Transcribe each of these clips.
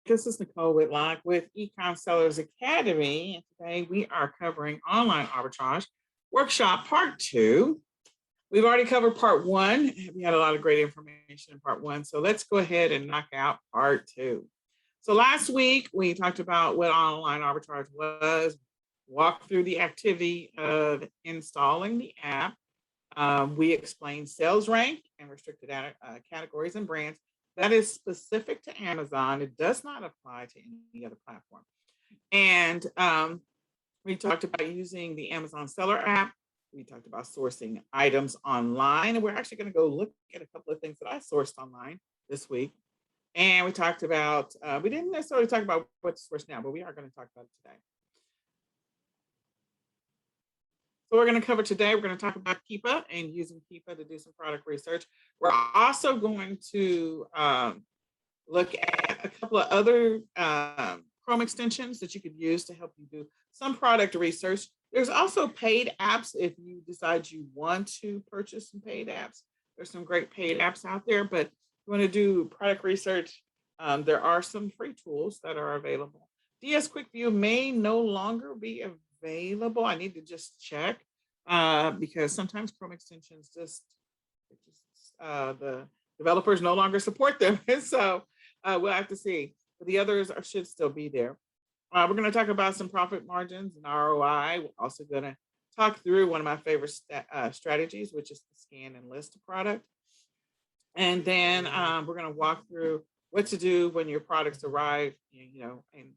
This is Nicole Whitlock with eCom Sellers Academy, and today we are covering online arbitrage workshop part two. We've already covered part one. We had a lot of great information in part one, so let's go ahead and knock out part two. So last week we talked about what online arbitrage was, walked through the activity of installing the app. We explained sales rank and restricted categories and brands. That is specific to Amazon. It does not apply to any other platform. And we talked about using the Amazon Seller app. We talked about sourcing items online. And we're actually going to go look at a couple of things that I sourced online this week. And we talked about, we didn't necessarily talk about what to source now, but we are going to talk about it today. So we're going to cover today, we're going to talk about Keepa and using Keepa to do some product research. We're also going to look at a couple of other Chrome extensions that you could use to help you do some product research. There's also paid apps if you decide you want to purchase some paid apps. There's some great paid apps out there, but if you want to do product research, there are some free tools that are available. DS Quick View may no longer be available. I need to just check because sometimes Chrome extensions the developers no longer support them. And so we'll have to see. But the others should still be there. We're going to talk about some profit margins and ROI. We're also going to talk through one of my favorite strategies, which is to scan and list a product. And then we're going to walk through what to do when your products arrive, and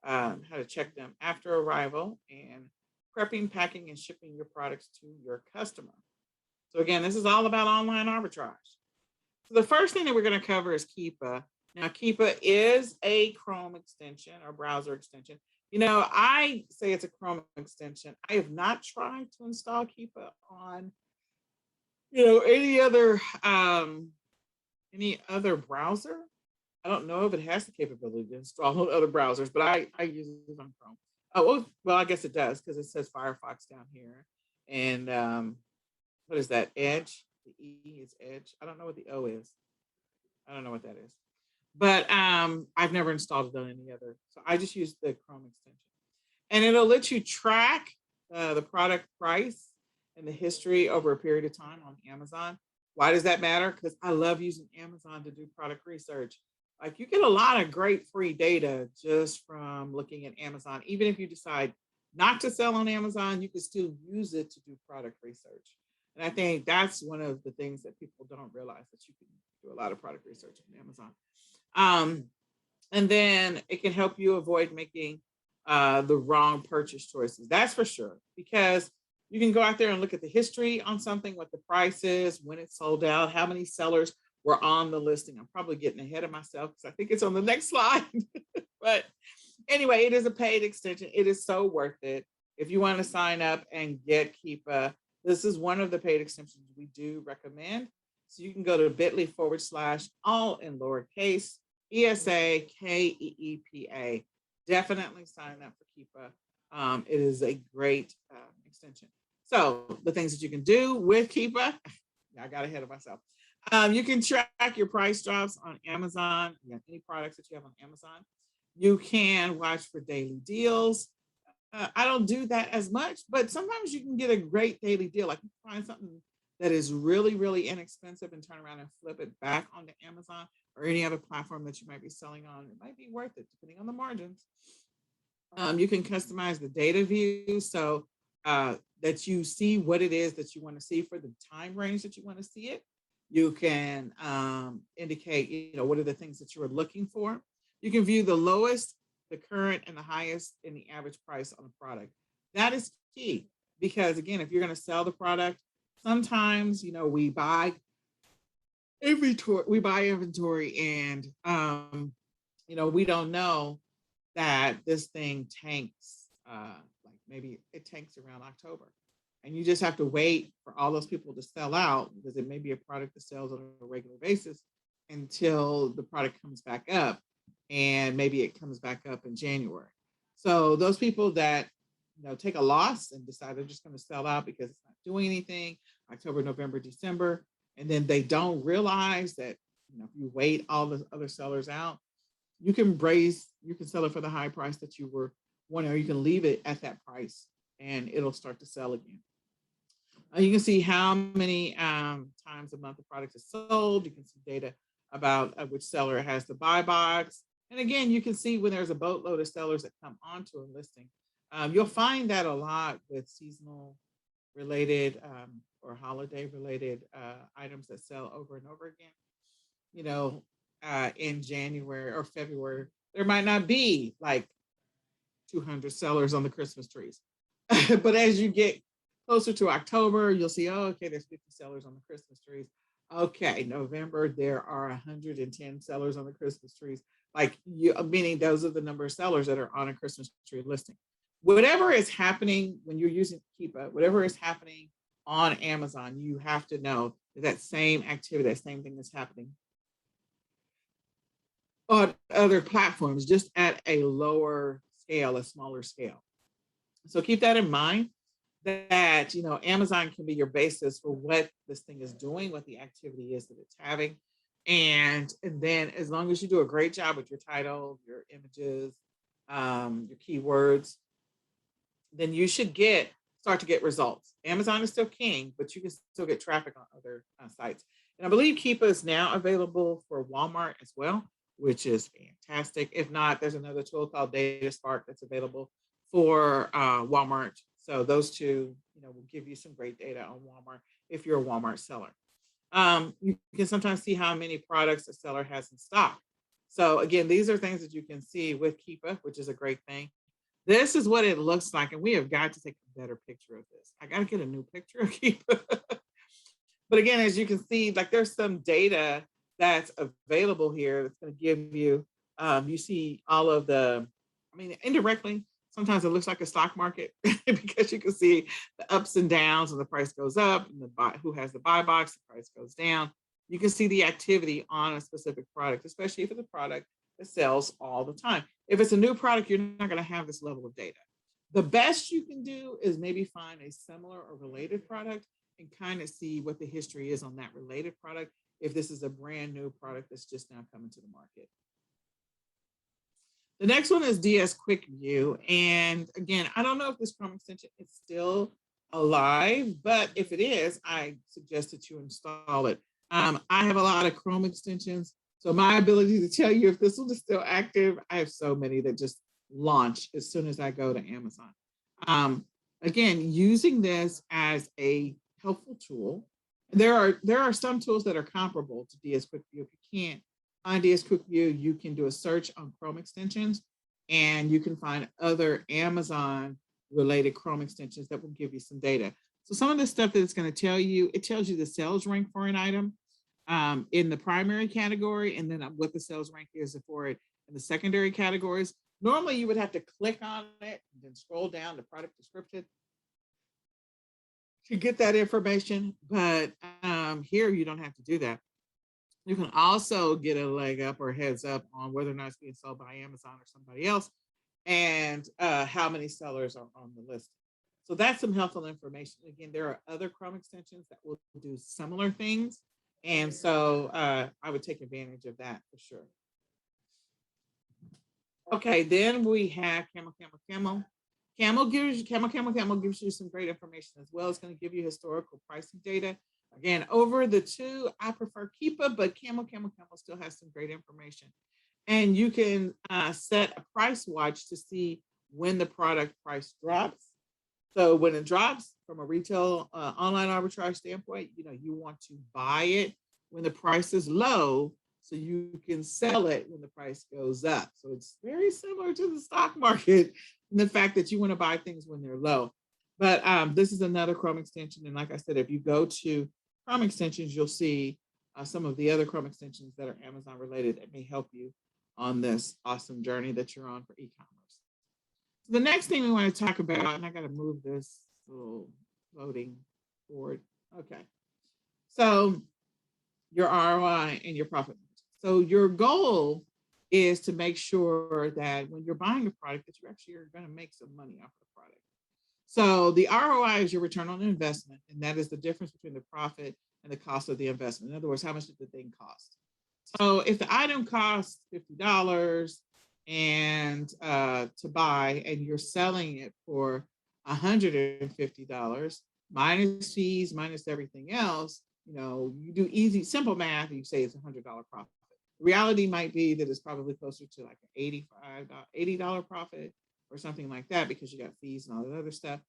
how to check them after arrival, and prepping, packing, and shipping your products to your customer. So again, this is all about online arbitrage. So the first thing that we're going to cover is Keepa. Now, Keepa is a Chrome extension or browser extension. I say it's a Chrome extension. I have not tried to install Keepa on, any other browser. I don't know if it has the capability to install on other browsers, but I use it on Chrome. Oh, well, I guess it does because it says Firefox down here. And what is that? Edge? The E is Edge. I don't know what the O is. I don't know what that is. But I've never installed it on any other. So I just use the Chrome extension. And it'll let you track the product price and the history over a period of time on Amazon. Why does that matter? Because I love using Amazon to do product research. Like, you get a lot of great free data just from looking at Amazon. Even if you decide not to sell on Amazon, you can still use it to do product research. And I think that's one of the things that people don't realize, that you can do a lot of product research on Amazon. And then it can help you avoid making the wrong purchase choices. That's for sure, because you can go out there and look at the history on something, what the price is, when it sold out, how many sellers were on the listing. I'm probably getting ahead of myself because I think it's on the next slide. But anyway, it is a paid extension. It is so worth it. If you want to sign up and get Keepa, this is one of the paid extensions we do recommend. So you can go to bit.ly/ all in lowercase ESAKEEPA. Definitely sign up for Keepa. It is a great extension. So the things that you can do with Keepa, I got ahead of myself. You can track your price drops on Amazon, any products that you have on Amazon. You can watch for daily deals. I don't do that as much, but sometimes you can get a great daily deal. Like, you find something that is really, really inexpensive and turn around and flip it back onto Amazon or any other platform that you might be selling on. It might be worth it depending on the margins. You can customize the data view so that you see what it is that you want to see for the time range that you want to see it. You can indicate, what are the things that you are looking for. You can view the lowest, the current, and the highest in the average price on the product. That is key because, again, if you're going to sell the product, sometimes, we buy inventory and, we don't know that this thing tanks, like maybe it tanks around October. And you just have to wait for all those people to sell out, because it may be a product that sells on a regular basis until the product comes back up. And maybe it comes back up in January. So those people that take a loss and decide they're just going to sell out because it's not doing anything, October, November, December, and then they don't realize that if you wait all the other sellers out, you can sell it for the high price that you were wanting, or you can leave it at that price and it'll start to sell again. You can see how many times a month the product is sold. You can see data about which seller has the buy box. And again, you can see when there's a boatload of sellers that come onto a listing. You'll find that a lot with seasonal related or holiday related items that sell over and over again. You know, in January or February, there might not be like 200 sellers on the Christmas trees. But as you get closer to October, you'll see, oh, okay, there's 50 sellers on the Christmas trees. Okay, November, there are 110 sellers on the Christmas trees. Like you, meaning those are the number of sellers that are on a Christmas tree listing. Whatever is happening when you're using Keepa, whatever is happening on Amazon, you have to know that same activity, that same thing is happening on other platforms, just at a lower scale, a smaller scale. So keep that in mind, that Amazon can be your basis for what this thing is doing, what the activity is that it's having. And then as long as you do a great job with your title, your images, your keywords, then you should start to get results. Amazon is still king, but you can still get traffic on other sites. And I believe Keepa is now available for Walmart as well, which is fantastic. If not, there's another tool called Data Spark that's available for Walmart. So those two, will give you some great data on Walmart if you're a Walmart seller. You can sometimes see how many products a seller has in stock. So again, these are things that you can see with Keepa, which is a great thing. This is what it looks like, and we have got to take a better picture of this. I got to get a new picture of Keepa. But again, as you can see, like there's some data that's available here that's going to give you, you see all of indirectly, sometimes it looks like a stock market because you can see the ups and downs, and the price goes up, and who has the buy box, the price goes down. You can see the activity on a specific product, especially if it's a product that sells all the time. If it's a new product, you're not going to have this level of data. The best you can do is maybe find a similar or related product and kind of see what the history is on that related product, if this is a brand new product that's just now coming to the market. The next one is DS Quick View. And again, I don't know if this Chrome extension is still alive, but if it is, I suggest that you install it. I have a lot of Chrome extensions, so my ability to tell you if this one is still active, I have so many that just launch as soon as I go to Amazon. Again, using this as a helpful tool. There are some tools that are comparable to DS Quick View. If you can't find DS Quick View, you can do a search on Chrome extensions, and you can find other Amazon related Chrome extensions that will give you some data. So some of the stuff that it's going to tell you, it tells you the sales rank for an item in the primary category, and then what the sales rank is for it in the secondary categories. Normally you would have to click on it and then scroll down to product description to get that information, but here you don't have to do that. You can also get a leg up or heads up on whether or not it's being sold by Amazon or somebody else, and how many sellers are on the list. So that's some helpful information. Again, there are other Chrome extensions that will do similar things, and so I would take advantage of that for sure. Okay, then we have Camel. Camel gives you some great information as well. It's going to give you historical pricing data. Again, over the two, I prefer Keepa, but Camel still has some great information. And you can set a price watch to see when the product price drops. So when it drops from a retail online arbitrage standpoint, you want to buy it when the price is low, so you can sell it when the price goes up. So it's very similar to the stock market in the fact that you want to buy things when they're low. But this is another Chrome extension. And like I said, if you go to Chrome extensions, you'll see some of the other Chrome extensions that are Amazon related that may help you on this awesome journey that you're on for e-commerce. So the next thing we want to talk about, and I got to move this little loading forward. Okay. So your ROI and your profit. So your goal is to make sure that when you're buying a product that you actually are going to make some money off the product. So the ROI is your return on investment, and that is the difference between the profit and the cost of the investment. In other words, how much did the thing cost? So if the item costs $50 and to buy, and you're selling it for $150 minus fees, minus everything else, you do easy, simple math, and you say it's $100 profit. The reality might be that it's probably closer to like an $80 profit or something like that, because you got fees and all that other stuff.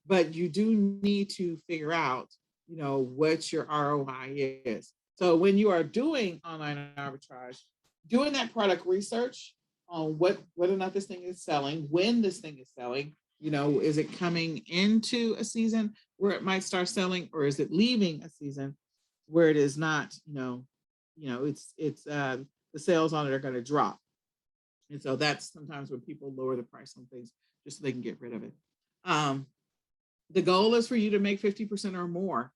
But you do need to figure out, what your ROI is. So when you are doing online arbitrage, doing that product research on whether or not this thing is selling, when this thing is selling, is it coming into a season where it might start selling, or is it leaving a season where it is not, it's the sales on it are going to drop. And so that's sometimes when people lower the price on things just so they can get rid of it. The goal is for you to make 50% or more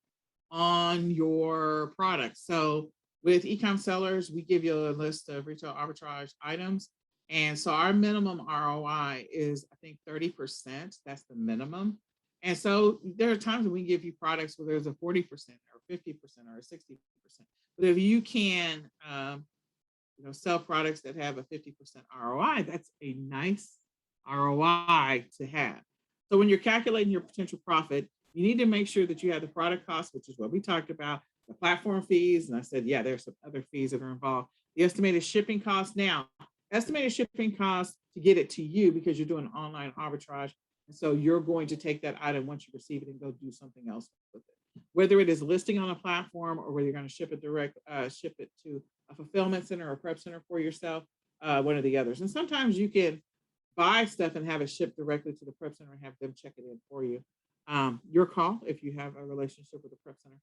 on your product. So with eCom sellers, we give you a list of retail arbitrage items. And so our minimum ROI is, I think, 30%. That's the minimum. And so there are times when we give you products where there's a 40% or 50% or a 60%. But if you can, sell products that have a 50% ROI, that's a nice ROI to have. So when you're calculating your potential profit, you need to make sure that you have the product cost, which is what we talked about, the platform fees. And I said, yeah, there's some other fees that are involved. The estimated shipping cost. Now, estimated shipping cost to get it to you, because you're doing online arbitrage. And so you're going to take that item once you receive it and go do something else with it. Whether it is listing on a platform or whether you're going to ship it to a fulfillment center or a prep center for yourself, one or the others. And sometimes you can buy stuff and have it shipped directly to the prep center and have them check it in for you. Your call if you have a relationship with the prep center.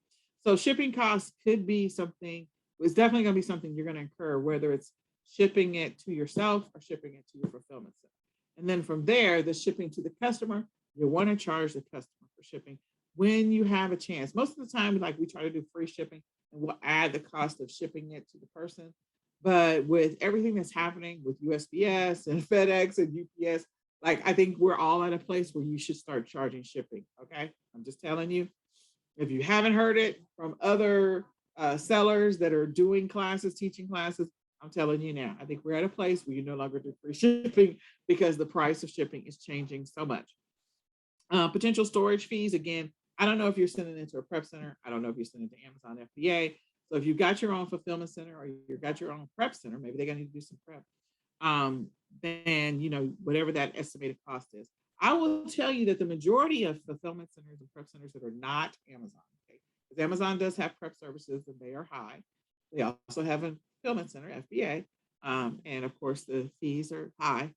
So shipping costs could be something, it's definitely going to be something you're going to incur, whether it's shipping it to yourself or shipping it to your fulfillment center. And then from there, the shipping to the customer, you want to charge the customer for shipping when you have a chance. Most of the time, like, we try to do free shipping, and we'll add the cost of shipping it to the person. But with everything that's happening with USPS and FedEx and UPS, like, I think we're all at a place where you should start charging shipping. Okay. I'm just telling you, if you haven't heard it from other sellers that are doing classes, teaching classes, I'm telling you now, I think we're at a place where you no longer do free shipping because the price of shipping is changing so much. Potential storage fees. Again, I don't know if you're sending it to a prep center. I don't know if you're sending it to Amazon FBA. So if you've got your own fulfillment center or you've got your own prep center, maybe they're going to need to do some prep. Then, whatever that estimated cost is. I will tell you that the majority of fulfillment centers and prep centers that are not Amazon, okay, because Amazon does have prep services and they are high. They also have a fulfillment center, FBA, and of course the fees are high.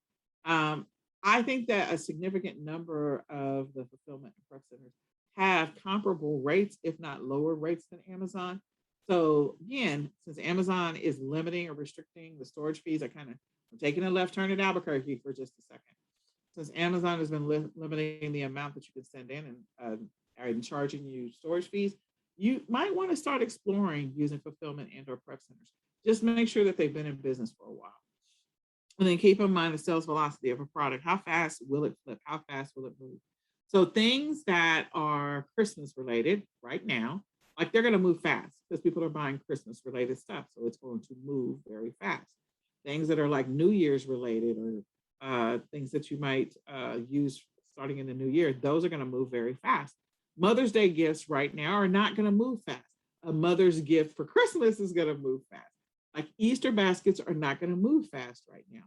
I think that a significant number of the fulfillment and prep centers have comparable rates, if not lower rates than Amazon. So again, since Amazon is limiting or restricting the storage fees, I'm taking a left turn at Albuquerque for just a second. Since Amazon has been limiting the amount that you can send in and charging you storage fees, you might want to start exploring using fulfillment and or prep centers. Just make sure that they've been in business for a while. And then keep in mind the sales velocity of a product. How fast will it flip? How fast will it move? So things that are Christmas related right now, like, they're going to move fast because people are buying Christmas related stuff. So it's going to move very fast. Things that are like New Year's related or things that you might use starting in the new year, those are going to move very fast. Mother's Day gifts right now are not going to move fast. A mother's gift for Christmas is going to move fast. Like, Easter baskets are not going to move fast right now.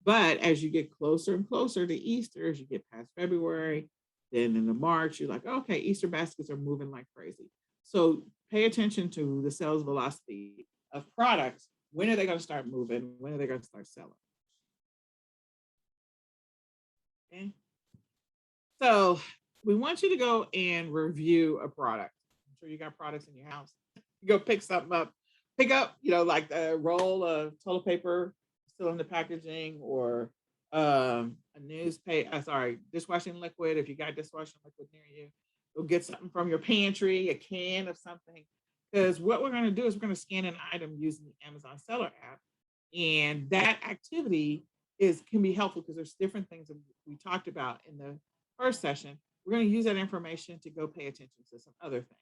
But as you get closer and closer to Easter, as you get past February, then into March, you're like, okay, Easter baskets are moving like crazy. So pay attention to the sales velocity of products. When are they going to start moving? When are they going to start selling? Okay. So we want you to go and review a product. I'm sure you got products in your house. You go pick something up. Pick up, like a roll of toilet paper still in the packaging, or a dishwashing liquid. If you got dishwashing liquid near you, go get something from your pantry, a can of something. Because what we're going to do is we're going to scan an item using the Amazon Seller app. And that activity can be helpful because there's different things that we talked about in the first session. We're going to use that information to go pay attention to some other things.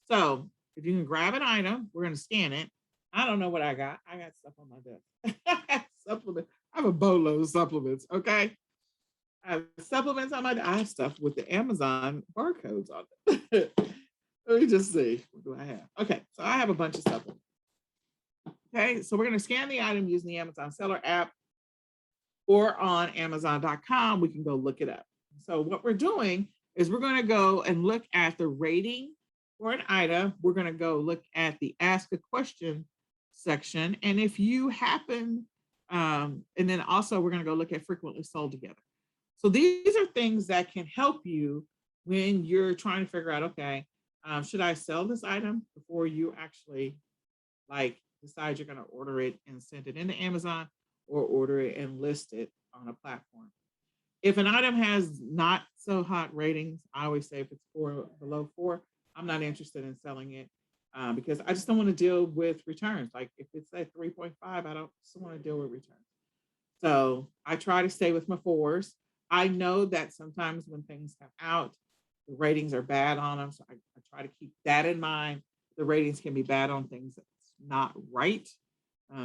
So if you can grab an item, we're going to scan it. I don't know what I got. I got stuff on my desk. Supplement. I have a boatload of supplements. Okay. I have supplements on my. I have stuff with the Amazon barcodes on it. Let me just see. What do I have? Okay, so I have a bunch of supplements. Okay, so we're going to scan the item using the Amazon Seller app or on Amazon.com. We can go look it up. So what we're doing is we're going to go and look at the rating for an item. We're going to go look at the Ask a Question section, and if you happen, and then also we're going to go look at frequently sold together. So these are things that can help you when you're trying to figure out, okay, should I sell this item before you actually like decide you're going to order it and send it into Amazon or order it and list it on a platform. If an item has not so hot ratings, I always say if it's below 4, I'm not interested in selling it because I just don't want to deal with returns. Like if it's at 3.5, I don't just want to deal with returns. So I try to stay with my 4s. I know that sometimes when things come out, the ratings are bad on them. So I try to keep that in mind. The ratings can be bad on things that's not right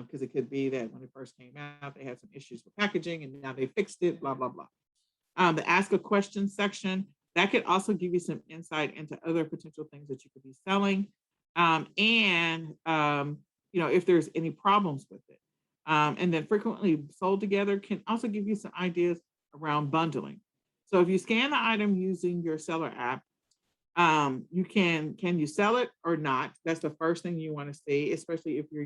because it could be that when it first came out, they had some issues with packaging and now they fixed it, blah, blah, blah. The Ask a Question section, that could also give you some insight into other potential things that you could be selling. If there's any problems with it. And then frequently sold together can also give you some ideas around bundling. So if you scan the item using your seller app, you can you sell it or not? That's the first thing you want to see, especially if you're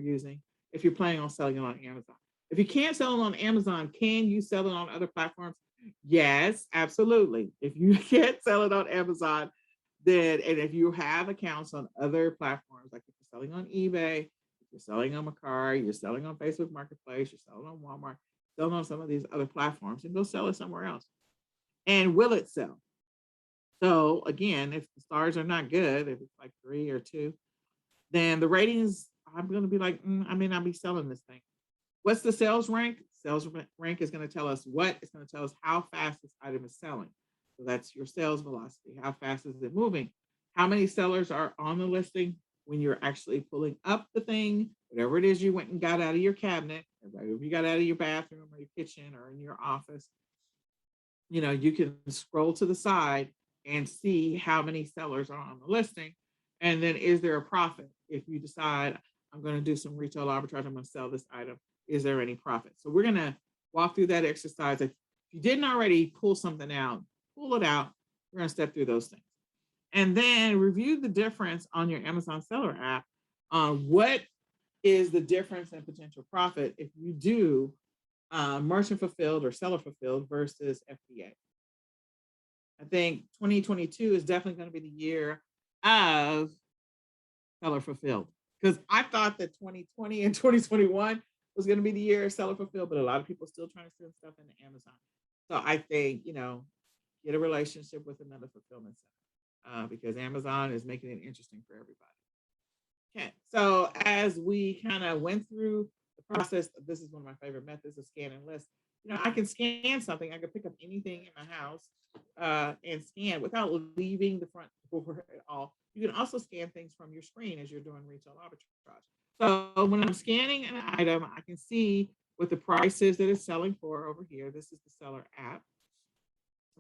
planning on selling it on Amazon. If you can't sell it on Amazon, can you sell it on other platforms? Yes, absolutely. If you can't sell it on Amazon, and if you have accounts on other platforms, like if you're selling on eBay, if you're selling on Mercari, you're selling on Facebook Marketplace, you're selling on Walmart, selling on some of these other platforms, and go sell it somewhere else. And will it sell? So again, if the stars are not good, if it's like 3 or 2, then the ratings, I'm going to be like, I may not be selling this thing. What's the sales rank? Sales rank is going to tell us what? It's going to tell us how fast this item is selling. So that's your sales velocity. How fast is it moving? How many sellers are on the listing when you're actually pulling up the thing, whatever it is you went and got out of your cabinet, whatever you got out of your bathroom or your kitchen or in your office, you can scroll to the side and see how many sellers are on the listing. And then is there a profit? If you decide I'm going to do some retail arbitrage, I'm going to sell this item, is there any profit? So we're going to walk through that exercise. If you didn't already pull something out, pull it out. We're going to step through those things. And then review the difference on your Amazon Seller app on what is the difference in potential profit if you do merchant fulfilled or seller fulfilled versus FBA. I think 2022 is definitely going to be the year of seller fulfilled, because I thought that 2020 and 2021 was going to be the year of seller fulfilled, but a lot of people still trying to send stuff into Amazon. So I think, get a relationship with another fulfillment center because Amazon is making it interesting for everybody. Okay, so as we kind of went through the process, this is one of my favorite methods of scan and list. I can scan something. I can pick up anything in my house and scan without leaving the front door at all. You can also scan things from your screen as you're doing retail arbitrage. So when I'm scanning an item, I can see what the price is that it's selling for over here. This is the seller app.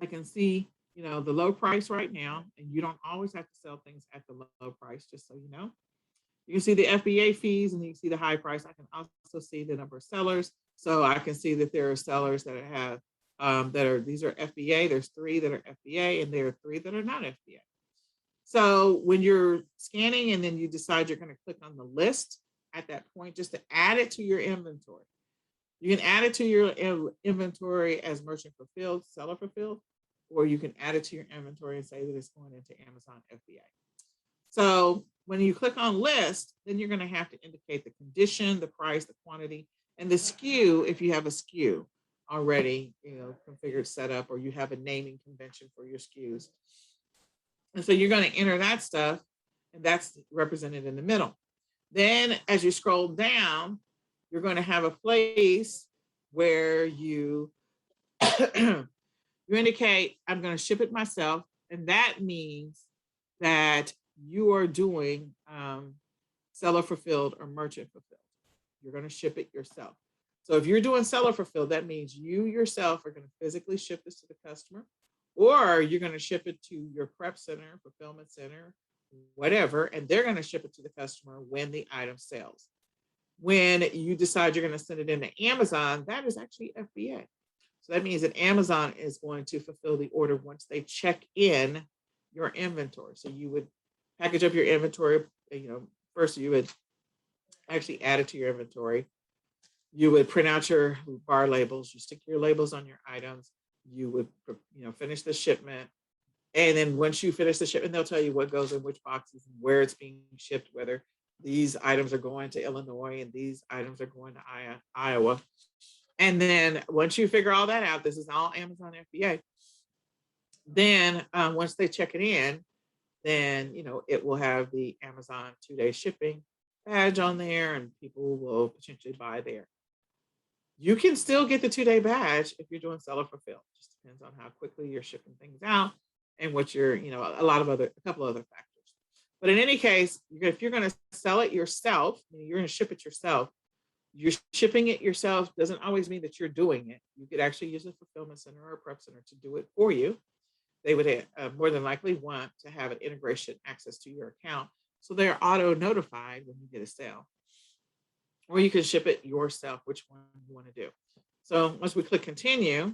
I can see, the low price right now, and you don't always have to sell things at the low price, just so you know. You can see the FBA fees and you can see the high price. I can also see the number of sellers. So I can see that there are sellers that have these are FBA. There's 3 that are FBA and there are 3 that are not FBA. So when you're scanning and then you decide you're going to click on the list at that point, just to add it to your inventory. You can add it to your inventory as merchant fulfilled, seller fulfilled, or you can add it to your inventory and say that it's going into Amazon FBA. So when you click on list, then you're going to have to indicate the condition, the price, the quantity, and the SKU if you have a SKU already, configured, set up, or you have a naming convention for your SKUs. And so you're going to enter that stuff, and that's represented in the middle. Then as you scroll down, you're going to have a place where you you indicate, I'm going to ship it myself. And that means that you are doing seller fulfilled or merchant fulfilled. You're going to ship it yourself. So if you're doing seller fulfilled, that means you yourself are going to physically ship this to the customer, or you're going to ship it to your prep center, fulfillment center, whatever, and they're going to ship it to the customer when the item sells. When you decide you're going to send it into Amazon, that is actually FBA. So that means that Amazon is going to fulfill the order once they check in your inventory. So you would package up your inventory, first you would actually add it to your inventory. You would print out your bar labels, you stick your labels on your items, you would finish the shipment. And then once you finish the shipment, they'll tell you what goes in which boxes and where it's being shipped, whether these items are going to Illinois and these items are going to Iowa. And then once you figure all that out, this is all Amazon FBA. Then once they check it in, then it will have the Amazon 2-day shipping badge on there, and people will potentially buy there. You can still get the 2-day badge if you're doing seller fulfilled. Just depends on how quickly you're shipping things out and what you're, a couple other factors. But in any case, if you're going to sell it yourself, you're going to ship it yourself. You're shipping it yourself doesn't always mean that you're doing it. You could actually use a fulfillment center or a prep center to do it for you. They would more than likely want to have an integration access to your account, so they're auto notified when you get a sale. Or you can ship it yourself, which one you want to do. So once we click continue,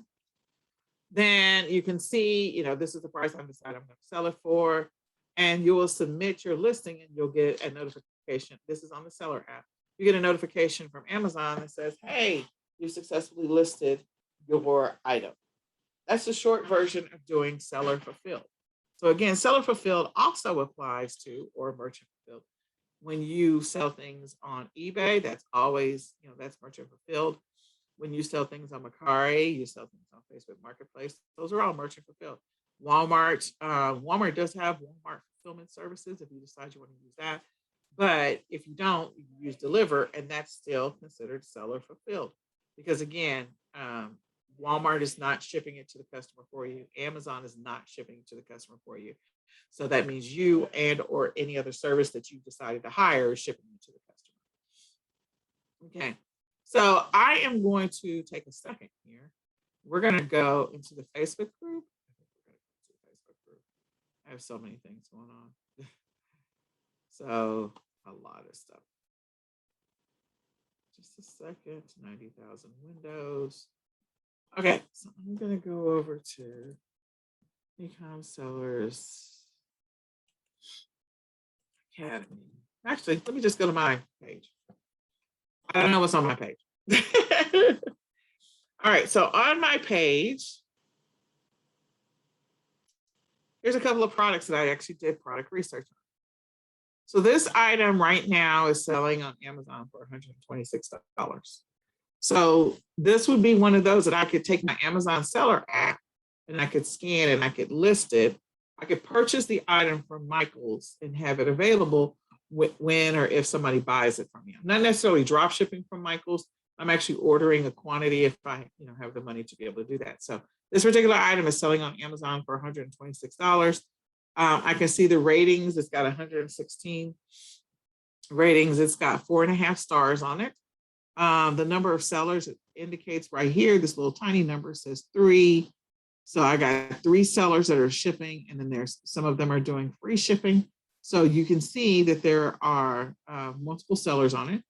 then you can see, this is the price I'm deciding I'm going to sell it for, and you will submit your listing and you'll get a notification. This is on the seller app. You get a notification from Amazon that says, hey, you successfully listed your item. That's the short version of doing seller fulfilled. So again, seller fulfilled also applies to, or merchant fulfilled. When you sell things on eBay, that's always, that's merchant fulfilled. When you sell things on Mercari, you sell things on Facebook Marketplace, those are all merchant fulfilled. Walmart does have Walmart fulfillment services if you decide you want to use that. But if you don't, you use Deliver, and that's still considered seller fulfilled. Because again, Walmart is not shipping it to the customer for you. Amazon is not shipping it to the customer for you. So that means you and or any other service that you decided to hire is shipping it to the customer. Okay, so I am going to take a second here. We're going to go into the Facebook group. I have so many things going on. So a lot of stuff. Just a second, 90,000 windows. Okay, so I'm going to go over to eCom Sellers Academy. Actually, let me just go to my page. I don't know what's on my page. All right, so on my page, here's a couple of products that I actually did product research on. So this item right now is selling on Amazon for $126. So this would be one of those that I could take my Amazon seller app and I could scan and I could list it. I could purchase the item from Michael's and have it available when or if somebody buys it from me. I'm not necessarily drop shipping from Michael's. I'm actually ordering a quantity if I have the money to be able to do that. So this particular item is selling on Amazon for $126. I can see the ratings. It's got 116 ratings. It's got 4.5 stars on it. The number of sellers, it indicates right here, this little tiny number says 3. So I got 3 sellers that are shipping, and then there's some of them are doing free shipping. So you can see that there are multiple sellers on it.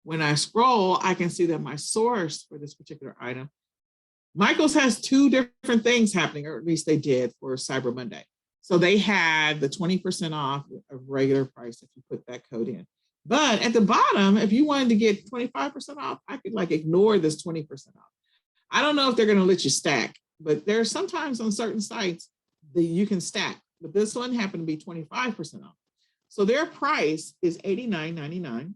When I scroll, I can see that my source for this particular item, Michael's has 2 different things happening, or at least they did for Cyber Monday. So they had the 20% off of regular price if you put that code in. But at the bottom, if you wanted to get 25% off, I could ignore this 20% off. I don't know if they're going to let you stack, but there's sometimes on certain sites that you can stack. But this one happened to be 25% off. So their price is $89.99.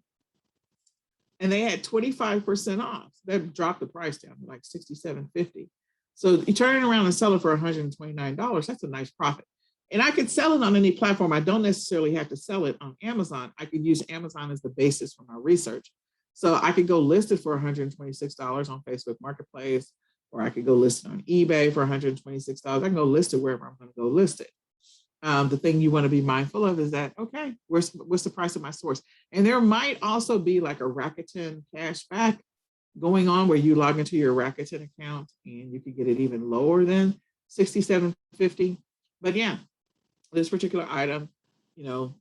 And they had 25% off. That dropped the price down to like $67.50. So you turn it around and sell it for $129. That's a nice profit. And I could sell it on any platform. I don't necessarily have to sell it on Amazon. I could use Amazon as the basis for my research. So I could go list it for $126 on Facebook Marketplace, or I could go list it on eBay for $126. I can go list it wherever I'm going to go list it. the thing you want to be mindful of is that, okay, what's the price of my source? And there might also be like a Rakuten cashback going on where you log into your Rakuten account and you could get it even lower than 67.50. But yeah, this particular item, you know,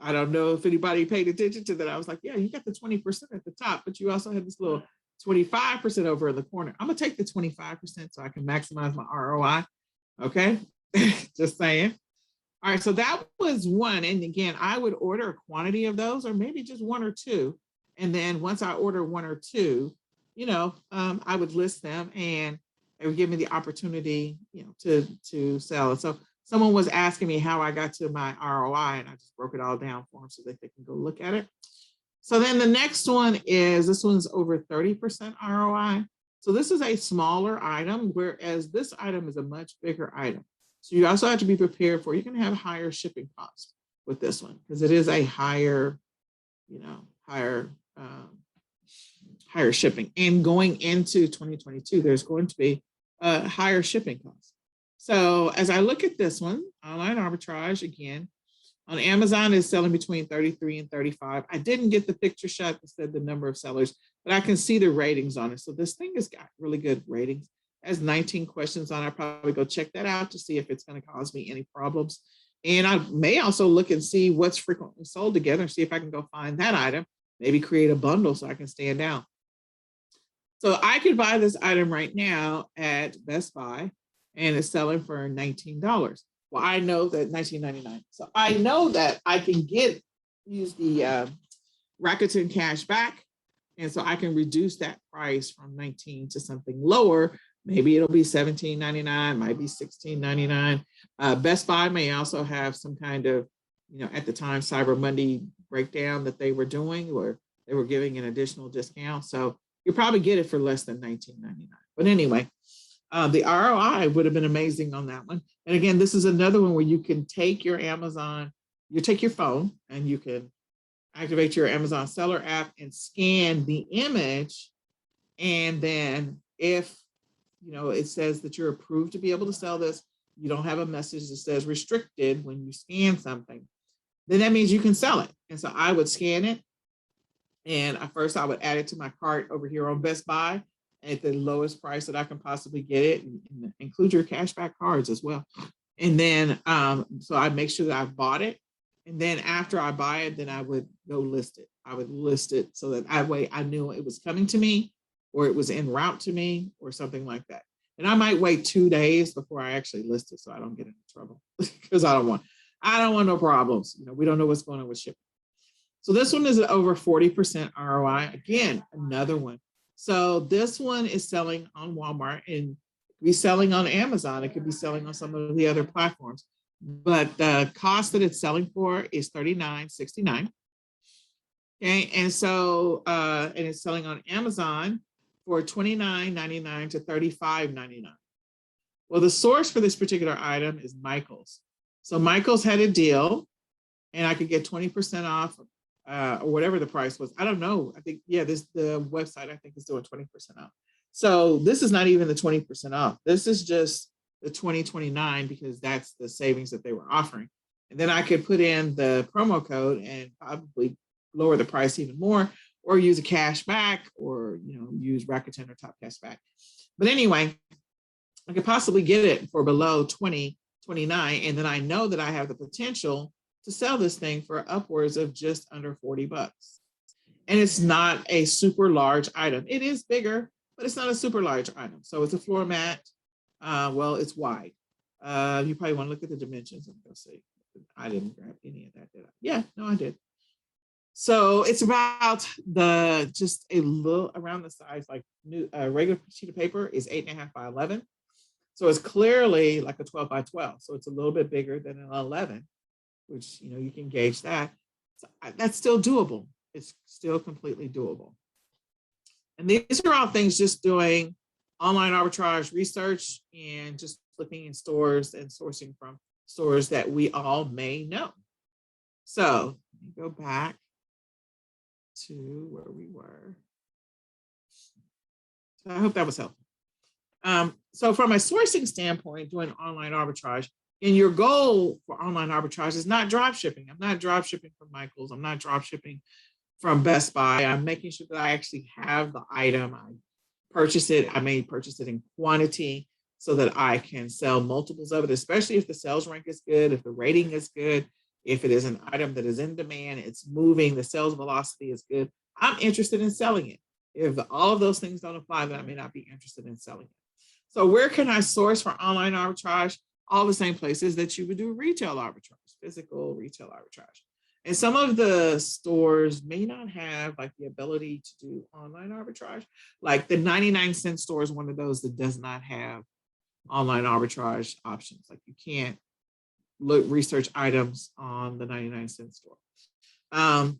I don't know if anybody paid attention to that. I was like, yeah, you got the 20% at the top, but you also have this little 25% over in the corner. I'm gonna take the 25% so I can maximize my ROI. Okay, just saying. All right, so that was one. And again, I would order a quantity of those or maybe just one or two. And then once I order one or two, I would list them and it would give me the opportunity, to sell. And so someone was asking me how I got to my ROI and I just broke it all down for them so that they can go look at it. So then the next one is, this one's over 30% ROI. So this is a smaller item, whereas this item is a much bigger item. So you also have to be prepared for, you're going to have higher shipping costs with this one because it is a higher shipping. And going into 2022, there's going to be a higher shipping cost. So as I look at this one, online arbitrage, again, on Amazon is selling between 33 and 35. I didn't get the picture shot that said the number of sellers, but I can see the ratings on it. So this thing has got really good ratings. It has 19 questions on it. I'll probably go check that out to see if it's going to cause me any problems. And I may also look and see what's frequently sold together and see if I can go find that item, maybe create a bundle so I can stand out. So I could buy this item right now at Best Buy and it's selling for $19. Well, I know that $19.99. So I know that I can use the Rakuten cash back. And so I can reduce that price from 19 to something lower. Maybe it'll be $17.99, might be $16.99. Best Buy may also have some kind of, at the time, Cyber Monday breakdown that they were doing where they were giving an additional discount. So you'll probably get it for less than $19.99. But anyway, the ROI would have been amazing on that one. And again, this is another one where you can take your take your phone and you can activate your Amazon seller app and scan the image. And then if, it says that you're approved to be able to sell this, you don't have a message that says restricted when you scan something, then that means you can sell it. And so I would scan it. And at first I would add it to my cart over here on Best Buy at the lowest price that I can possibly get it, and include your cashback cards as well. And then, so I make sure that I've bought it. And then after I buy it, then I would go list it. I would list it so that way I knew it was coming to me or it was en route to me or something like that. And I might wait 2 days before I actually list it so I don't get into trouble because I don't want no problems. We don't know what's going on with shipping. So this one is over 40% ROI. Again, another one. So this one is selling on Walmart and it could be selling on Amazon. It could be selling on some of the other platforms. But the cost that it's selling for is $39.69. Okay, and so and it's selling on Amazon for $29.99 to $35.99. Well, the source for this particular item is Michael's. So Michael's had a deal, and I could get 20% off, or whatever the price was. I don't know. I think the website I think is doing 20% off. So this is not even the 20% off. This is just the $20.29 because that's the savings that they were offering. And then I could put in the promo code and probably lower the price even more, or use a cash back, or use Rakuten or Top Cash Back. But anyway, I could possibly get it for below $20.29, and then I know that I have the potential to sell this thing for upwards of just under $40. And it's not a super large item. It is bigger, but it's not a super large item. So it's a floor mat. Well, it's wide. You probably want to look at the dimensions and go see. I didn't grab any of that, did I? Yeah, no, I did. So it's about just a little around the size, like regular sheet of paper is 8.5 by 11. So it's clearly like a 12 by 12. So it's a little bit bigger than an 11, which, you can gauge that. So that's still doable. It's still completely doable. And these are all things just doing online arbitrage research and just looking in stores and sourcing from stores that we all may know. So let me go back to where we were. So I hope that was helpful. So from a sourcing standpoint, doing online arbitrage, And your goal for online arbitrage is not drop shipping. I'm not drop shipping from Michael's. I'm not drop shipping from Best Buy. I'm making sure that I actually have the item. I purchase it. I may purchase it in quantity so that I can sell multiples of it, especially if the sales rank is good, if the rating is good, if it is an item that is in demand, it's moving, the sales velocity is good. I'm interested in selling it. If all of those things don't apply, then I may not be interested in selling it. So where can I source for online arbitrage? All the same places that you would do retail arbitrage, physical retail arbitrage. And some of the stores may not have like the ability to do online arbitrage. Like the 99-cent store is one of those that does not have online arbitrage options. Like you can't research items on the 99-cent store. And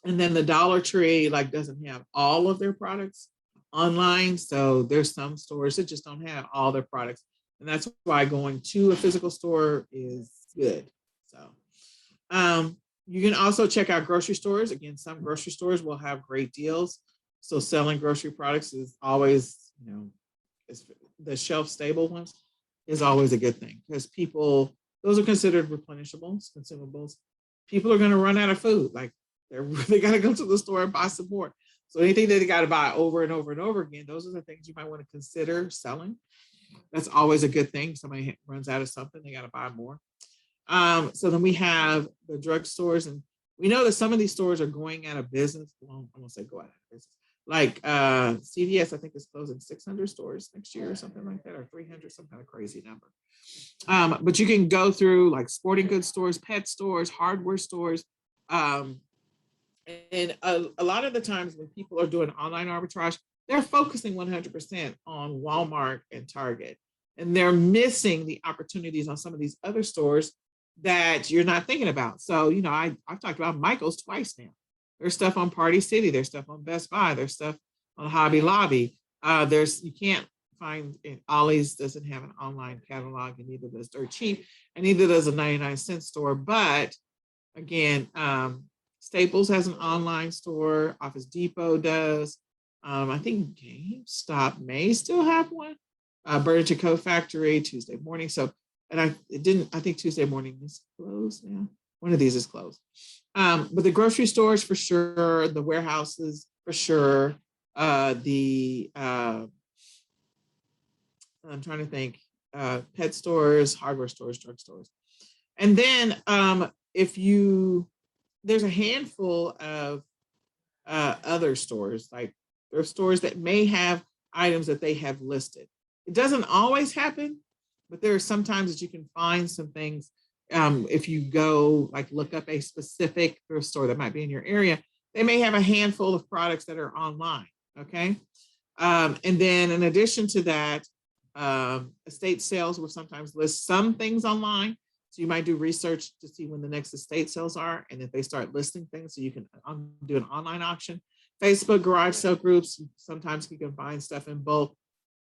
then the Dollar Tree like doesn't have all of their products online. So there's some stores that just don't have all their products. And that's why going to a physical store is good. So you can also check out grocery stores. Again, some grocery stores will have great deals. So selling grocery products is always, the shelf stable ones is always a good thing because people, those are considered replenishables, consumables. People are going to run out of food. Like they got to go to the store and buy some more. So anything that they got to buy over and over and over again, those are the things you might want to consider selling. That's always a good thing. Somebody runs out of something, they got to buy more. So then we have the drugstores, and we know that some of these stores are going out of business. Well, I'm gonna say go out of business. Like CVS, I think is closing 600 stores next year or something like that, or 300, some kind of crazy number. But you can go through like sporting goods stores, pet stores, hardware stores. And a lot of the times when people are doing online arbitrage, they're focusing 100% on Walmart and Target. And they're missing the opportunities on some of these other stores that you're not thinking about. So, I've talked about Michael's twice now. There's stuff on Party City. There's stuff on Best Buy. There's stuff on Hobby Lobby. You can't find, Ollie's doesn't have an online catalog, and neither does Dirt Cheap, and neither does a 99-cent store. But again, Staples has an online store. Office Depot does. I think GameStop may still have one. Burlington Coat Factory, Tuesday Morning. So, and I think Tuesday Morning is closed now. One of these is closed. But the grocery stores for sure, the warehouses for sure, I'm trying to think, pet stores, hardware stores, drugstores. And then there's a handful of other stores, like there are stores that may have items that they have listed. It doesn't always happen, but there are sometimes that you can find some things. If you go like look up a specific thrift store that might be in your area, they may have a handful of products that are online. Okay. And then in addition to that, estate sales will sometimes list some things online. So you might do research to see when the next estate sales are, and if they start listing things, so you can do an online auction. Facebook garage sale groups, sometimes you can find stuff in bulk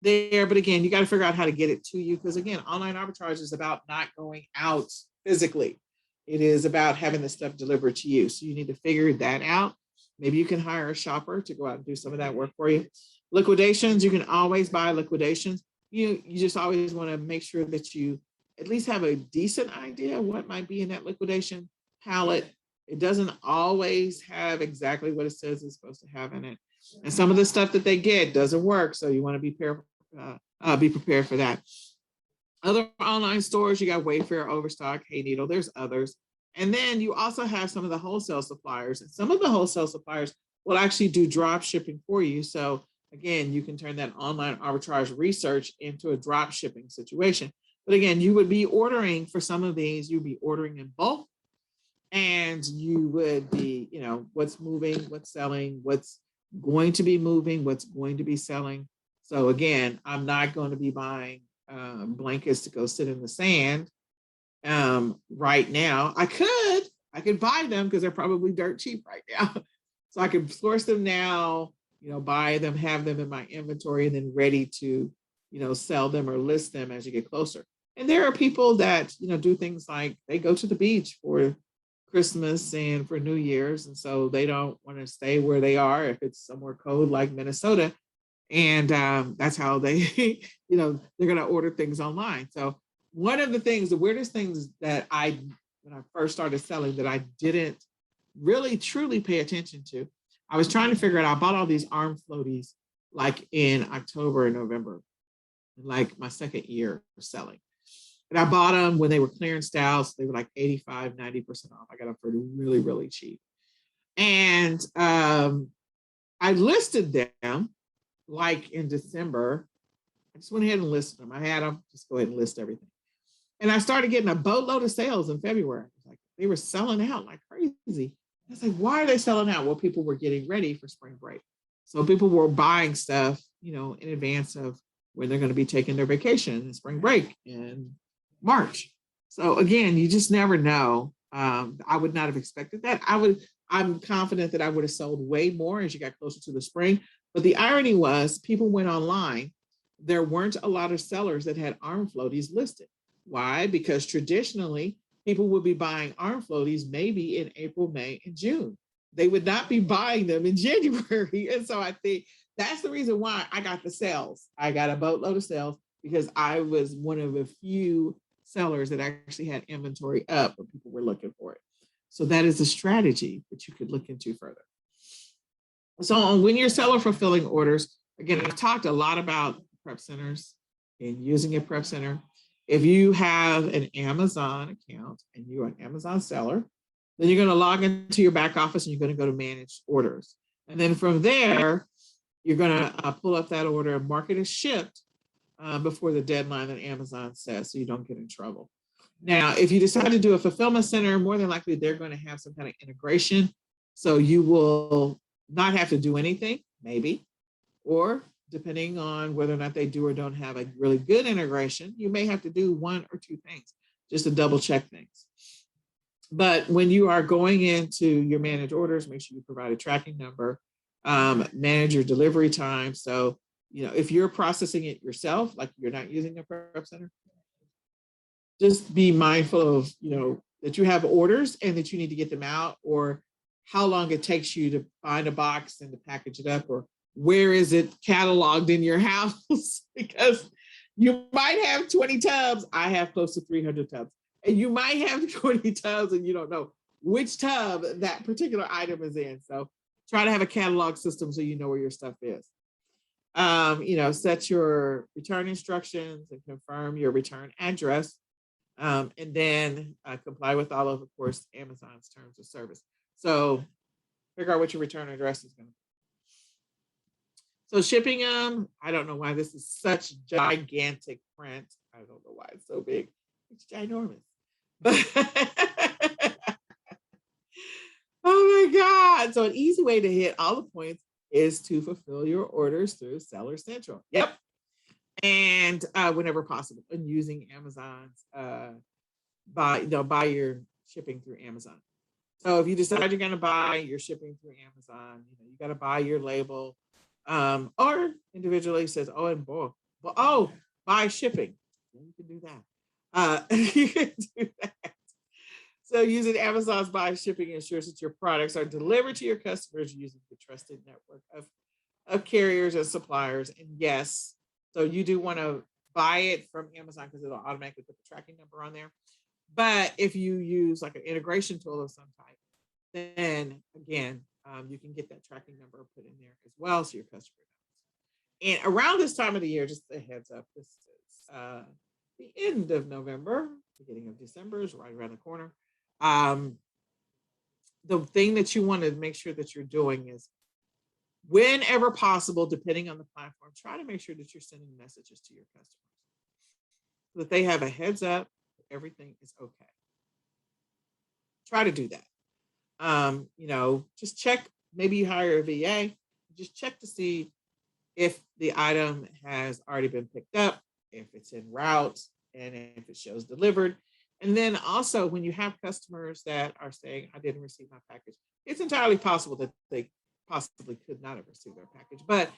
there. But again, you got to figure out how to get it to you, because again, online arbitrage is about not going out physically. It is about having the stuff delivered to you. So you need to figure that out. Maybe you can hire a shopper to go out and do some of that work for you. Liquidations, you can always buy liquidations. You just always want to make sure that you at least have a decent idea of what might be in that liquidation palette. It doesn't always have exactly what it says it's supposed to have in it. And some of the stuff that they get doesn't work. So you want to be prepared for that. Other online stores, you got Wayfair, Overstock, Hey Needle, there's others. And then you also have some of the wholesale suppliers. And some of the wholesale suppliers will actually do drop shipping for you. So again, you can turn that online arbitrage research into a drop shipping situation. But again, you would be ordering for some of these, you'd be ordering in bulk, and you would be, what's moving, what's selling, what's going to be moving, what's going to be selling. So again, I'm not going to be buying blankets to go sit in the sand right now. I could buy them because they're probably dirt cheap right now. So I could source them now, buy them, have them in my inventory, and then ready to, sell them or list them as you get closer. And there are people that, do things like they go to the beach for Christmas and for New Year's. And so they don't want to stay where they are if it's somewhere cold like And that's how they, they're going to order things online. So one of the things, the weirdest things that when I first started selling that I didn't really truly pay attention to, I was trying to figure out, I bought all these arm floaties like in October and November, like my second year of selling. And I bought them when they were clearance styles. They were like 85, 90% off. I got them for really, really cheap. And I listed them like in December. I just went ahead and listed them. I had them, just go ahead and list everything. And I started getting a boatload of sales in February. Like they were selling out like crazy. I was like, why are they selling out? Well, people were getting ready for spring break. So people were buying stuff, you know, in advance of when they're going to be taking their vacation in spring break in March. So again, you just never know. I would not have expected that. I'm confident that I would have sold way more as you got closer to the spring. But the irony was people went online. There weren't a lot of sellers that had arm floaties listed. Why? Because traditionally, people would be buying arm floaties maybe in April, May, and June. They would not be buying them in January. And so I think that's the reason why I got the sales. I got a boatload of sales because I was one of a few sellers that actually had inventory up when people were looking for it. So that is a strategy that you could look into further. So when you're seller fulfilling orders, again, I've talked a lot about prep centers and using a prep center. If you have an Amazon account and you're an Amazon seller, then you're going to log into your back office and you're going to go to manage orders. And then from there, you're going to pull up that order and mark it as shipped before the deadline that Amazon says, so you don't get in trouble. Now, if you decide to do a fulfillment center, more than likely they're going to have some kind of integration. So you will not have to do anything, maybe, or depending on whether or not they do or don't have a really good integration, you may have to do one or two things just to double check things. But when you are going into your managed orders, make sure you provide a tracking number, manage your delivery time. So, you know, if you're processing it yourself, like you're not using a prep center, just be mindful of, you know, that you have orders and that you need to get them out, or how long it takes you to find a box and to package it up, or where is it cataloged in your house? Because you might have 20 tubs. I have close to 300 tubs. And you might have 20 tubs and you don't know which tub that particular item is in. So try to have a catalog system so you know where your stuff is. You know, set your return instructions and confirm your return address. And then comply with all of course, Amazon's terms of service. So figure out what your return address is going to be. So shipping them, I don't know why this is such gigantic print. I don't know why it's so big. It's ginormous. But oh my God. So an easy way to hit all the points is to fulfill your orders through Seller Central. Yep. And whenever possible, and using Amazon's buy your shipping through Amazon. So if you decide you're going to buy your shipping through Amazon, you know, you got to buy your label, or individually says, oh, and boy, well, oh, buy shipping. You can do that. You can do that. So using Amazon's buy shipping ensures that your products are delivered to your customers using the trusted network of carriers and suppliers. And yes, so you do want to buy it from Amazon because it'll automatically put the tracking number on there. But if you use like an integration tool of some type, then again, you can get that tracking number put in there as well, so your customer knows. And around this time of the year, just a heads up, this is the end of November, beginning of December is right around the corner. The thing that you want to make sure that you're doing is, whenever possible, depending on the platform, try to make sure that you're sending messages to your customers so that they have a heads up, everything is okay. Try to do that. You know, just check, maybe you hire a VA, just check to see if the item has already been picked up, if it's en route, and if it shows delivered. And then also when you have customers that are saying, I didn't receive my package, it's entirely possible that they possibly could not have received their package, but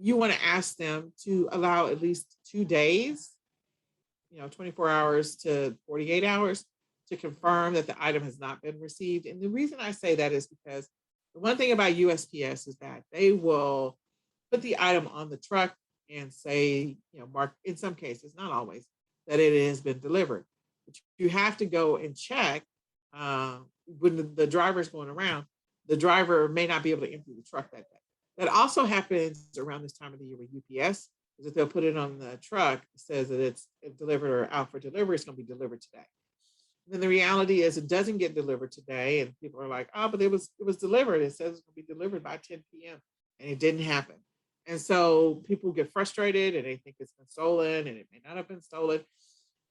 you want to ask them to allow at least 2 days, you know, 24 hours to 48 hours to confirm that the item has not been received. And the reason I say that is because the one thing about USPS is that they will put the item on the truck and say, you know, mark, in some cases, not always, that it has been delivered. But you have to go and check when the driver is going around. The driver may not be able to empty the truck that day. That also happens around this time of the year with UPS, is that they'll put it on the truck, it says that it's delivered or out for delivery, it's going to be delivered today. And then the reality is it doesn't get delivered today, and people are like, oh, but it was delivered. It says it's going to be delivered by 10 p.m. and it didn't happen. And so people get frustrated and they think it's been stolen, and it may not have been stolen.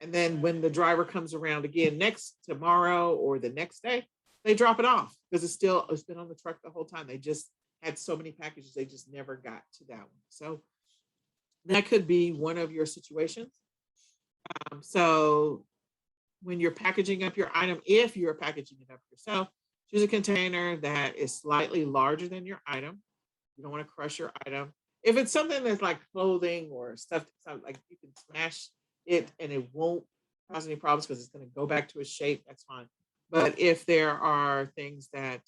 And then when the driver comes around again next tomorrow or the next day, they drop it off because it's been on the truck the whole time. They just had so many packages, they just never got to that one. So that could be one of your situations. So when you're packaging up your item, if you're packaging it up yourself, choose a container that is slightly larger than your item. You don't want to crush your item. If it's something that's like clothing or stuff, like you can smash it and it won't cause any problems because it's going to go back to its shape, that's fine. But if there are things that,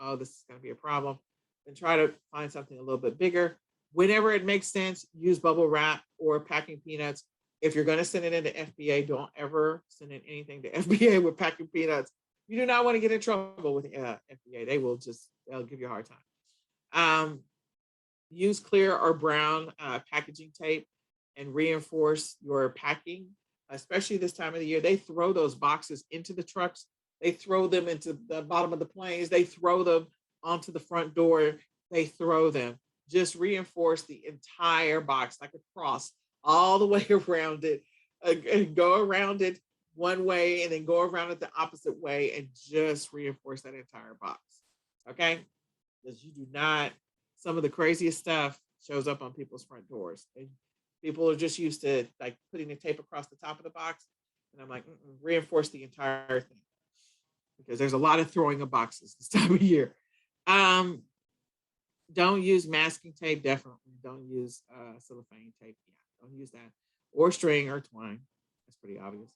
oh, this is going to be a problem, then try to find something a little bit bigger. Whenever it makes sense, use bubble wrap or packing peanuts. If you're going to send it into FBA, don't ever send in anything to FBA with packing peanuts. You do not want to get in trouble with FBA. They'll give you a hard time. Use clear or brown packaging tape and reinforce your packing, especially this time of the year. They throw those boxes into the trucks. They throw them into the bottom of the planes. They throw them onto the front door. They throw them. Just reinforce the entire box like a cross all the way around it, and go around it one way and then go around it the opposite way and just reinforce that entire box. Okay? Because you do not, some of the craziest stuff shows up on people's front doors. People are just used to like putting the tape across the top of the box. And I'm like, reinforce the entire thing. Because there's a lot of throwing of boxes this time of year. Don't use masking tape, definitely. Don't use cellophane tape. Yeah, don't use that. Or string or twine. That's pretty obvious.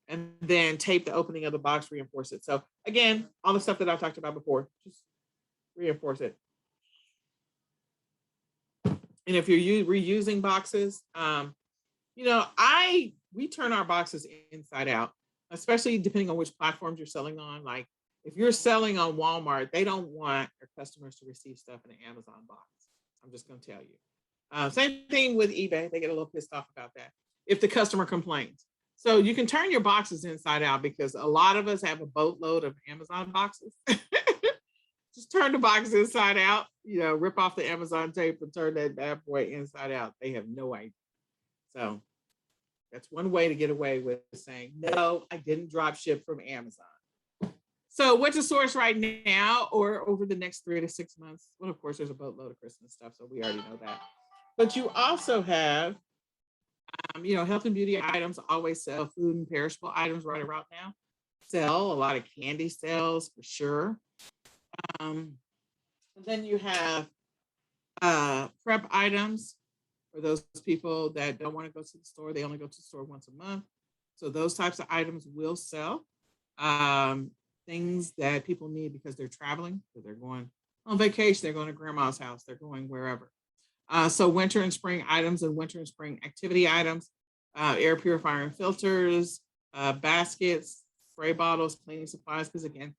And then tape the opening of the box, reinforce it. So again, all the stuff that I talked about before, just reinforce it. And if you're reusing boxes, we turn our boxes inside out, especially depending on which platforms you're selling on. Like if you're selling on Walmart, they don't want their customers to receive stuff in an Amazon box. I'm just going to tell you. Same thing with eBay. They get a little pissed off about that if the customer complains. So you can turn your boxes inside out because a lot of us have a boatload of Amazon boxes. Just turn the box inside out, rip off the Amazon tape and turn that bad boy inside out. They have no idea. So that's one way to get away with saying, no, I didn't drop ship from Amazon. So what to source right now or over the next 3 to 6 months? Well, of course, there's a boatload of Christmas stuff, so we already know that. But you also have, health and beauty items always sell. Food and perishable items right around now sell. A lot of candy sales for sure. And then you have prep items for those people that don't want to go to the store. They only go to the store once a month. So those types of items will sell. Things that people need because they're traveling, so they're going on vacation, they're going to grandma's house, they're going wherever. So winter and spring items and winter and spring activity items, air purifier and filters, baskets, spray bottles, cleaning supplies, because again,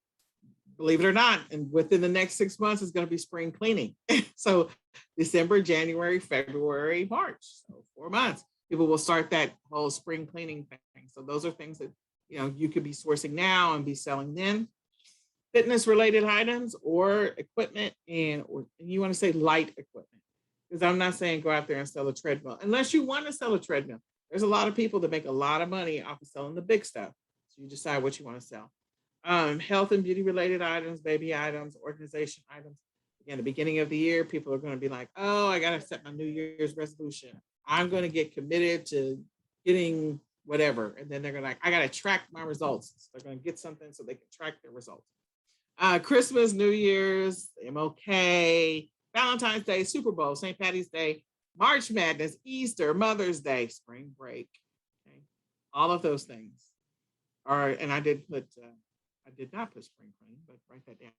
believe it or not, and within the next 6 months is going to be spring cleaning. So December, January, February, March, so 4 months, people will start that whole spring cleaning thing. So those are things that you could be sourcing now and be selling then. Fitness related items or equipment, or you want to say light equipment, because I'm not saying go out there and sell a treadmill unless you want to sell a treadmill. There's a lot of people that make a lot of money off of selling the big stuff. So you decide what you want to sell. Health and beauty related items, baby items, organization items. Again, the beginning of the year, people are going to be like, oh, I got to set my New Year's resolution. I'm going to get committed to getting whatever. And then they're going to I got to track my results. So they're going to get something so they can track their results. Christmas, New Year's, MLK, Valentine's Day, Super Bowl, St. Patty's Day, March Madness, Easter, Mother's Day, spring break. Okay. All of those things are, and I did not put spring cleaning, but write that down.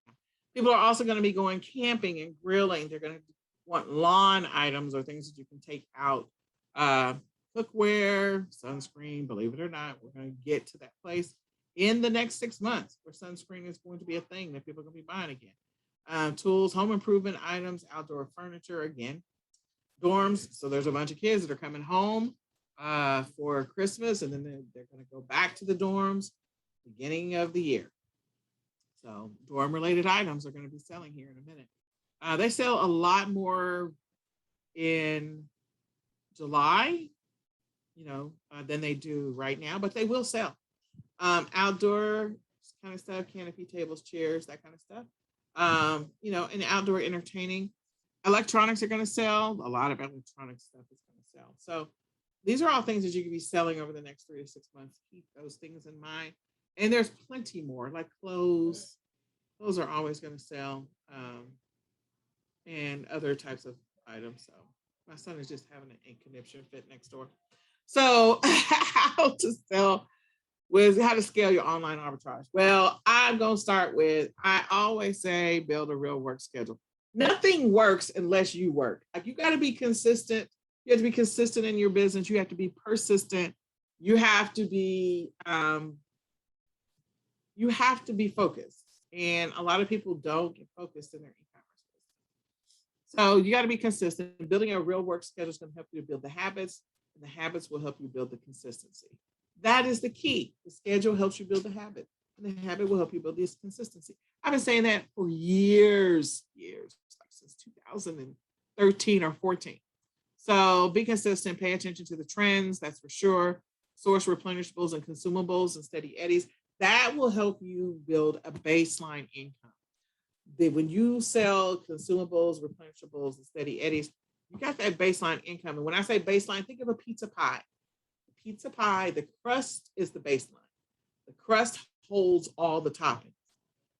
People are also going to be going camping and grilling. They're going to want lawn items or things that you can take out. cookware, sunscreen. Believe it or not, we're going to get to that place in the next 6 months where sunscreen is going to be a thing that people are going to be buying again. Tools, home improvement items, outdoor furniture, again, dorms. So there's a bunch of kids that are coming home for Christmas, and then they're going to go back to the dorms beginning of the year. So dorm related items are going to be selling here in a minute. They sell a lot more in July, than they do right now, but they will sell. Outdoor kind of stuff, canopy tables, chairs, that kind of stuff. And outdoor entertaining. Electronics are going to sell. A lot of electronic stuff is going to sell. So these are all things that you can be selling over the next 3 to 6 months. Keep those things in mind. And there's plenty more, like clothes. Those are always going to sell, and other types of items. So my son is just having an ink conniption fit next door. So how to scale your online arbitrage? Well, I'm going to start with, I always say, build a real work schedule. Nothing works unless you work. Like, you got to be consistent. You have to be consistent in your business. You have to be persistent. You have to be focused. And a lot of people don't get focused in their e-commerce business. So you got to be consistent. Building a real work schedule is going to help you to build the habits, and the habits will help you build the consistency. That is the key. The schedule helps you build the habit, and the habit will help you build this consistency. I've been saying that for years, like since 2013 or 14. So be consistent, pay attention to the trends, that's for sure. Source replenishables and consumables and steady eddies. That will help you build a baseline income. When you sell consumables, replenishables, and steady eddies, you got that baseline income. And when I say baseline, think of a pizza pie. Pizza pie, the crust is the baseline. The crust holds all the toppings.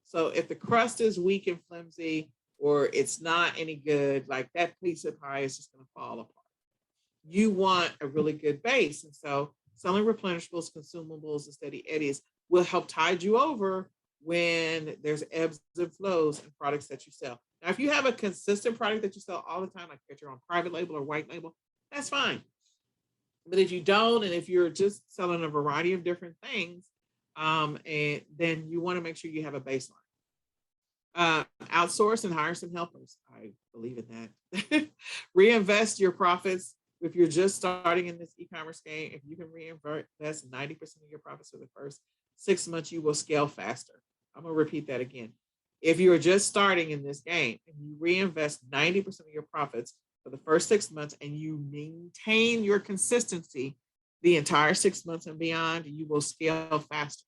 So if the crust is weak and flimsy, or it's not any good, like, that pizza pie is just going to fall apart. You want a really good base. And so selling replenishables, consumables, and steady eddies will help tide you over when there's ebbs and flows in products that you sell. Now, if you have a consistent product that you sell all the time, like get your own private label or white label, that's fine. But if you don't, and if you're just selling a variety of different things, and then you want to make sure you have a baseline. Outsource and hire some helpers. I believe in that. Reinvest your profits. If you're just starting in this e-commerce game, if you can reinvest 90% of your profits for the first 6 months, you will scale faster. I'm going to repeat that again. If you are just starting in this game and you reinvest 90% of your profits for the first 6 months, and you maintain your consistency the entire 6 months and beyond, you will scale faster.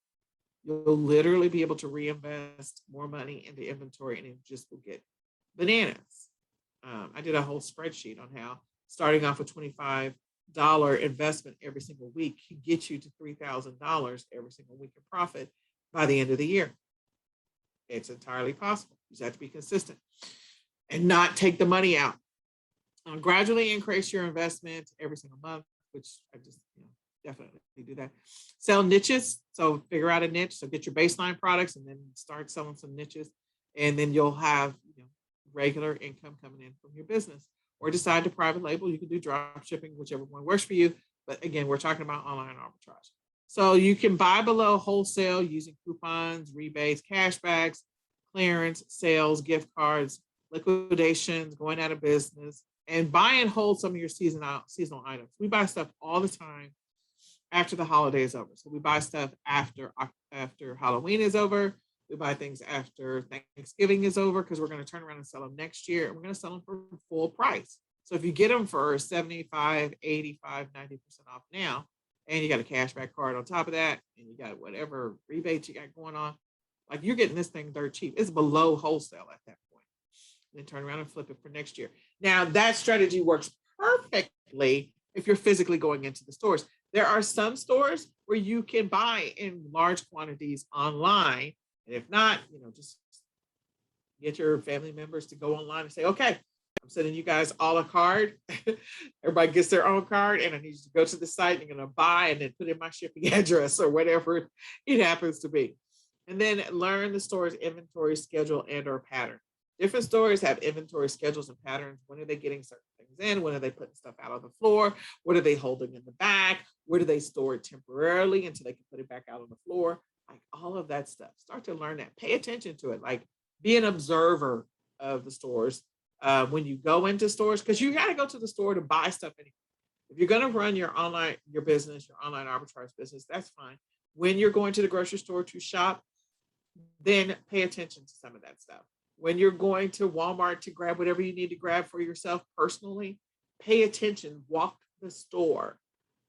You'll literally be able to reinvest more money into inventory, and it just will get bananas. I did a whole spreadsheet on how starting off with $25 investment every single week can get you to $3,000 every single week in profit by the end of the year. It's entirely possible. You just have to be consistent and not take the money out. Gradually increase your investment every single month, which I just definitely do that. Sell niches. So figure out a niche. So get your baseline products and then start selling some niches. And then you'll have regular income coming in from your business. Or decide to private label. You can do drop shipping, whichever one works for you. But again, we're talking about online arbitrage. So you can buy below wholesale using coupons, rebates, cashbacks, clearance, sales, gift cards, liquidations, going out of business, and buy and hold some of your seasonal items. We buy stuff all the time after the holiday is over. So we buy stuff after Halloween is over. We buy things after Thanksgiving is over, because we're going to turn around and sell them next year, and we're going to sell them for full price. So if you get them for 75, 85, 90% off now, and you got a cashback card on top of that, and you got whatever rebates you got going on, like, you're getting this thing dirt cheap. It's below wholesale at that point. Then turn around and flip it for next year. Now, that strategy works perfectly if you're physically going into the stores. There are some stores where you can buy in large quantities online. And if not, just get your family members to go online and say, okay, I'm sending you guys all a card. Everybody gets their own card, and I need you to go to the site, and you're going to buy and then put in my shipping address or whatever it happens to be. And then learn the store's inventory schedule and or pattern. Different stores have inventory schedules and patterns. When are they getting certain things in? When are they putting stuff out on the floor? What are they holding in the back? Where do they store it temporarily until they can put it back out on the floor? Like all of that stuff. Start to learn that. Pay attention to it. Like be an observer of the stores when you go into stores, because you got to go to the store to buy stuff anyway. If you're going to run your business, your online arbitrage business, that's fine. When you're going to the grocery store to shop, then pay attention to some of that stuff. When you're going to Walmart to grab whatever you need to grab for yourself personally, pay attention, walk the store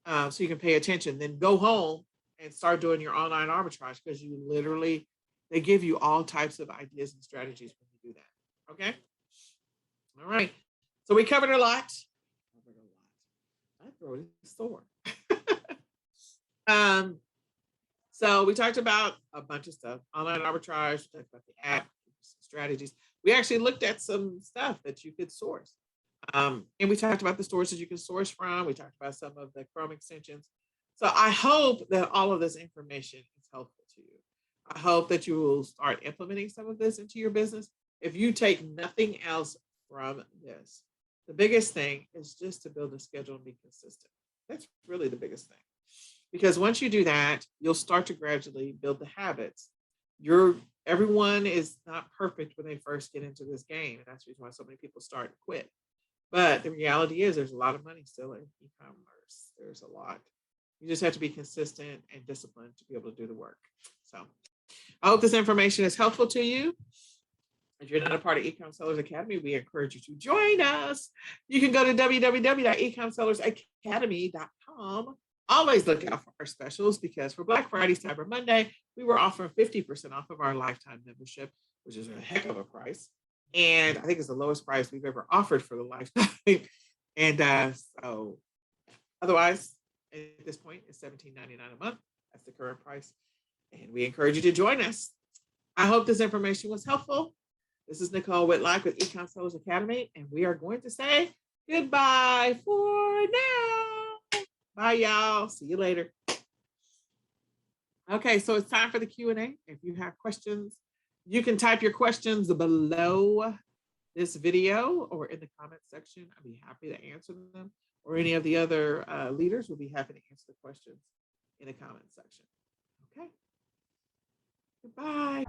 so you can pay attention. Then go home and start doing your online arbitrage, because they give you all types of ideas and strategies when you do that. Okay. All right. So we covered a lot. I throw it in the store. So we talked about a bunch of stuff, online arbitrage, we talked about the app, strategies. We actually looked at some stuff that you could source. And we talked about the stores that you can source from. We talked about some of the Chrome extensions. So I hope that all of this information is helpful to you. I hope that you will start implementing some of this into your business. If you take nothing else from this, the biggest thing is just to build a schedule and be consistent. That's really the biggest thing. Because once you do that, you'll start to gradually build the habits. Everyone is not perfect when they first get into this game. And that's the reason why so many people start and quit. But the reality is there's a lot of money still in e-commerce. There's a lot. You just have to be consistent and disciplined to be able to do the work. So I hope this information is helpful to you. If you're not a part of eCom Sellers Academy, we encourage you to join us. You can go to www.ecomsellersacademy.com. Always look out for our specials, because for Black Friday, Cyber Monday, we were offering 50% off of our lifetime membership, which is a heck of a price. And I think it's the lowest price we've ever offered for the lifetime. And so otherwise, at this point, it's $17.99 a month. That's the current price. And we encourage you to join us. I hope this information was helpful. This is Nicole Whitlock with eCom Sellers Academy, and we are going to say goodbye for now. Bye, y'all. See you later. Okay, so it's time for the Q&A. If you have questions, you can type your questions below this video or in the comment section. I'd be happy to answer them, or any of the other leaders will be happy to answer the questions in the comment section. Okay. Goodbye.